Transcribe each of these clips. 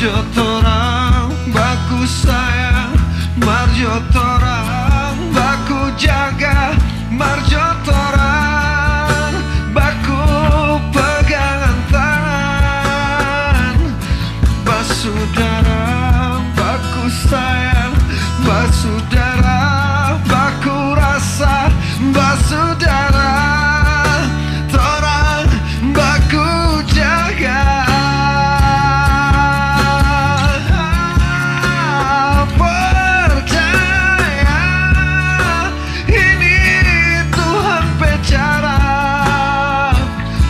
marjo torang baku sayang, marjo torang baku jaga, marjo torang baku pegangan tangan. Basudara baku sayang, basudara baku rasa, basudara torang baku jaga. Percaya ini Tuhan bicara,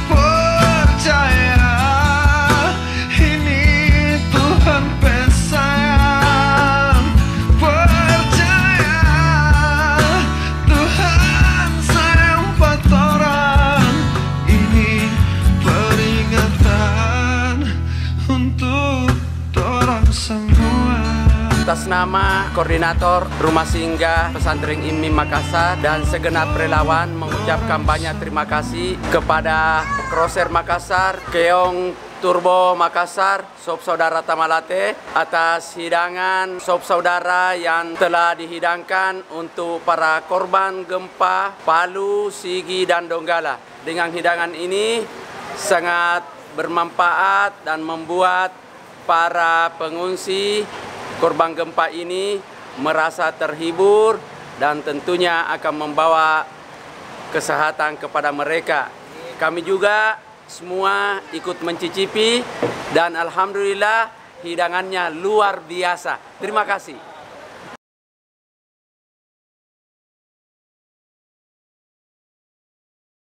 percaya ini Tuhan pesayang, percaya Tuhan sayang buat orang. Ini peringatan untuk orang semua. Atas nama Koordinator Rumah Singgah Pesantren IMI Makassar dan segenap relawan mengucapkan banyak terima kasih kepada Crosser Makassar, Keong Turbo Makassar, Sob Saudara Tamalate atas hidangan Sob Saudara yang telah dihidangkan untuk para korban gempa Palu, Sigi, dan Donggala. Dengan hidangan ini sangat bermanfaat dan membuat para pengungsi korban gempa ini merasa terhibur dan tentunya akan membawa kesehatan kepada mereka. Kami juga semua ikut mencicipi dan alhamdulillah hidangannya luar biasa. Terima kasih.